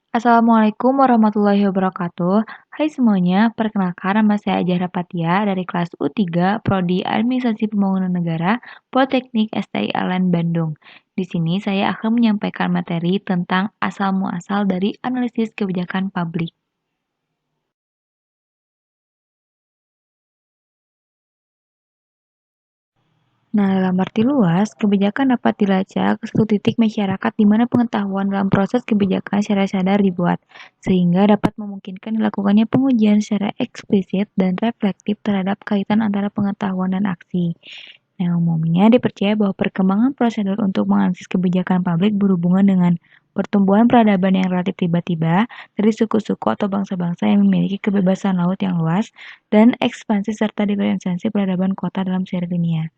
Assalamualaikum warahmatullahi wabarakatuh. Hai semuanya, perkenalkan nama saya Ajah Rapatia dari kelas U3 Prodi Administrasi Pembangunan Negara Politeknik STILN Bandung. Di sini saya akan menyampaikan materi tentang asal-muasal dari analisis kebijakan publik. Nah, dalam arti luas, kebijakan dapat dilacak ke satu titik masyarakat di mana pengetahuan dalam proses kebijakan secara sadar dibuat, sehingga dapat memungkinkan dilakukannya pengujian secara eksplisit dan reflektif terhadap kaitan antara pengetahuan dan aksi. Nah, umumnya dipercaya bahwa perkembangan prosedur untuk menganalisis kebijakan publik berhubungan dengan pertumbuhan peradaban yang relatif tiba-tiba dari suku-suku atau bangsa-bangsa yang memiliki kebebasan laut yang luas dan ekspansi serta diferensiasi peradaban kota dalam sejarah dunia.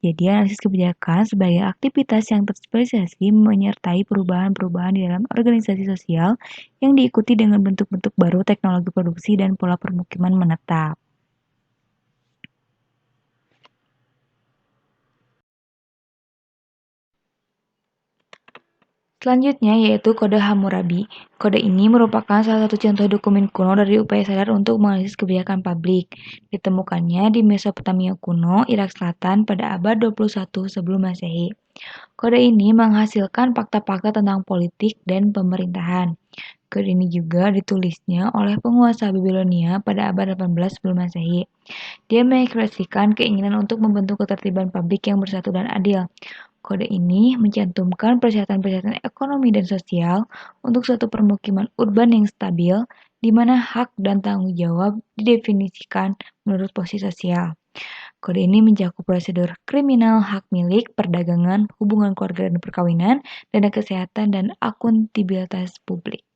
Jadi, analisis kebijakan sebagai aktivitas yang terspesialisasi menyertai perubahan-perubahan di dalam organisasi sosial yang diikuti dengan bentuk-bentuk baru teknologi produksi dan pola permukiman menetap. Selanjutnya yaitu kode Hammurabi. Kode ini merupakan salah satu contoh dokumen kuno dari upaya sadar untuk menganalisis kebijakan publik. Ditemukannya di Mesopotamia kuno, Irak Selatan pada abad 21 sebelum Masehi. Kode ini menghasilkan fakta-fakta tentang politik dan pemerintahan. Kode ini juga ditulisnya oleh penguasa Babilonia pada abad 18 sebelum Masehi. Dia mengekspresikan keinginan untuk membentuk ketertiban publik yang bersatu dan adil. Kode ini mencantumkan persyaratan-persyaratan ekonomi dan sosial untuk suatu permukiman urban yang stabil, di mana hak dan tanggung jawab didefinisikan menurut posisi sosial. Kode ini mencakup prosedur kriminal, hak milik, perdagangan, hubungan keluarga dan perkawinan, dana kesehatan, dan akuntabilitas publik.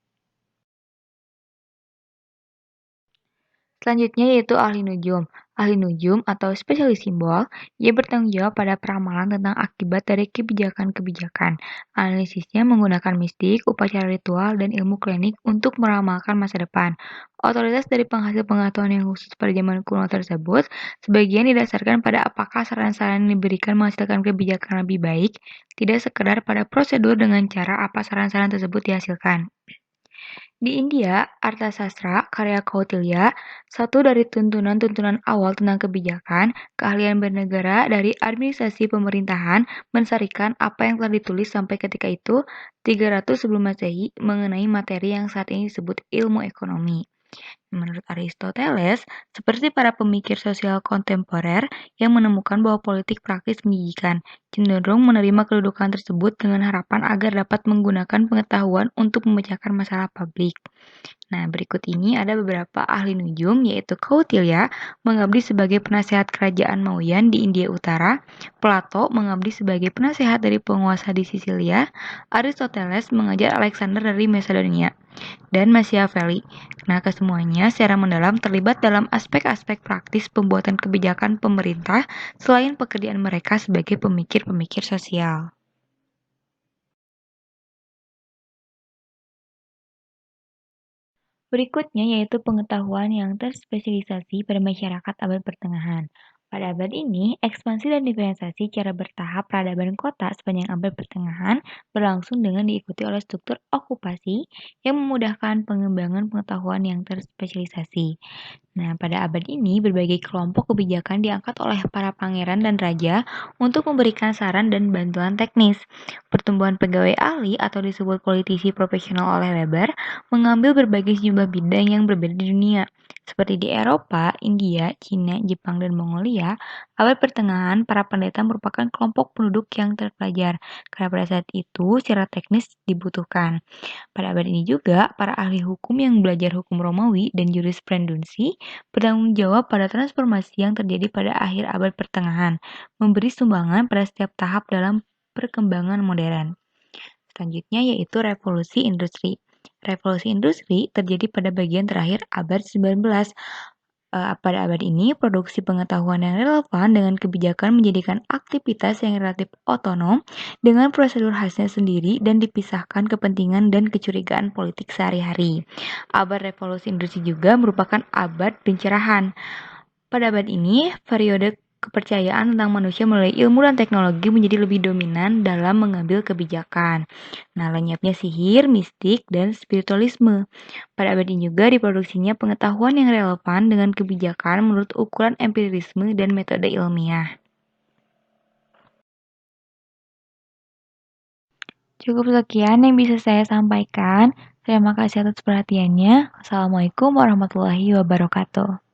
Selanjutnya yaitu ahli nujum. Ahli nujum atau spesialis simbol, ia bertanggung jawab pada peramalan tentang akibat dari kebijakan-kebijakan. Analisisnya menggunakan mistik, upacara ritual, dan ilmu klinik untuk meramalkan masa depan. Otoritas dari penghasil pengetahuan yang khusus pada zaman kuno tersebut, sebagian didasarkan pada apakah saran-saran yang diberikan menghasilkan kebijakan lebih baik, tidak sekedar pada prosedur dengan cara apa saran-saran tersebut dihasilkan. Di India, Arthasastra karya Kautilya, satu dari tuntunan-tuntunan awal tentang kebijakan, keahlian bernegara dari administrasi pemerintahan, mensarikan apa yang telah ditulis sampai ketika itu, 300 sebelum Masehi, mengenai materi yang saat ini disebut ilmu ekonomi. Menurut Aristoteles, seperti para pemikir sosial kontemporer yang menemukan bahwa politik praktis menjijikan, cenderung menerima kedudukan tersebut dengan harapan agar dapat menggunakan pengetahuan untuk memecahkan masalah publik. Nah, berikut ini ada beberapa ahli nujum, yaitu Kautilya mengabdi sebagai penasehat kerajaan Mauryan di India Utara, Plato mengabdi sebagai penasehat dari penguasa di Sisilia, Aristoteles mengajar Alexander dari Macedonia, dan Machiavelli. Nah, kesemuanya secara mendalam terlibat dalam aspek-aspek praktis pembuatan kebijakan pemerintah selain pekerjaan mereka sebagai pemikir-pemikir sosial. Berikutnya yaitu pengetahuan yang terspesialisasi pada masyarakat abad pertengahan. Pada abad ini, ekspansi dan diferensiasi cara bertahap peradaban kota sepanjang abad pertengahan berlangsung dengan diikuti oleh struktur okupasi yang memudahkan pengembangan pengetahuan yang terspesialisasi. Nah, pada abad ini, berbagai kelompok kebijakan diangkat oleh para pangeran dan raja untuk memberikan saran dan bantuan teknis. Pertumbuhan pegawai ahli atau disebut politisi profesional oleh Weber mengambil berbagai sejumlah bidang yang berbeda di dunia. Seperti di Eropa, India, Cina, Jepang, dan Mongolia, abad pertengahan para pendeta merupakan kelompok penduduk yang terpelajar, karena pada saat itu secara teknis dibutuhkan. Pada abad ini juga, para ahli hukum yang belajar hukum Romawi dan jurisprudensi bertanggung jawab pada transformasi yang terjadi pada akhir abad pertengahan, memberi sumbangan pada setiap tahap dalam perkembangan modern. Selanjutnya yaitu revolusi industri. Revolusi industri terjadi pada bagian terakhir abad 19. Pada abad ini, produksi pengetahuan yang relevan dengan kebijakan menjadikan aktivitas yang relatif otonom dengan prosedur khasnya sendiri dan dipisahkan kepentingan dan kecurigaan politik sehari-hari. Abad revolusi industri juga merupakan abad pencerahan. Pada abad ini, periode kepercayaan tentang manusia melalui ilmu dan teknologi menjadi lebih dominan dalam mengambil kebijakan. Nah, lenyapnya sihir, mistik, dan spiritualisme. Pada abad ini juga diproduksinya pengetahuan yang relevan dengan kebijakan menurut ukuran empirisme dan metode ilmiah. Cukup sekian yang bisa saya sampaikan. Terima kasih atas perhatiannya. Assalamualaikum warahmatullahi wabarakatuh.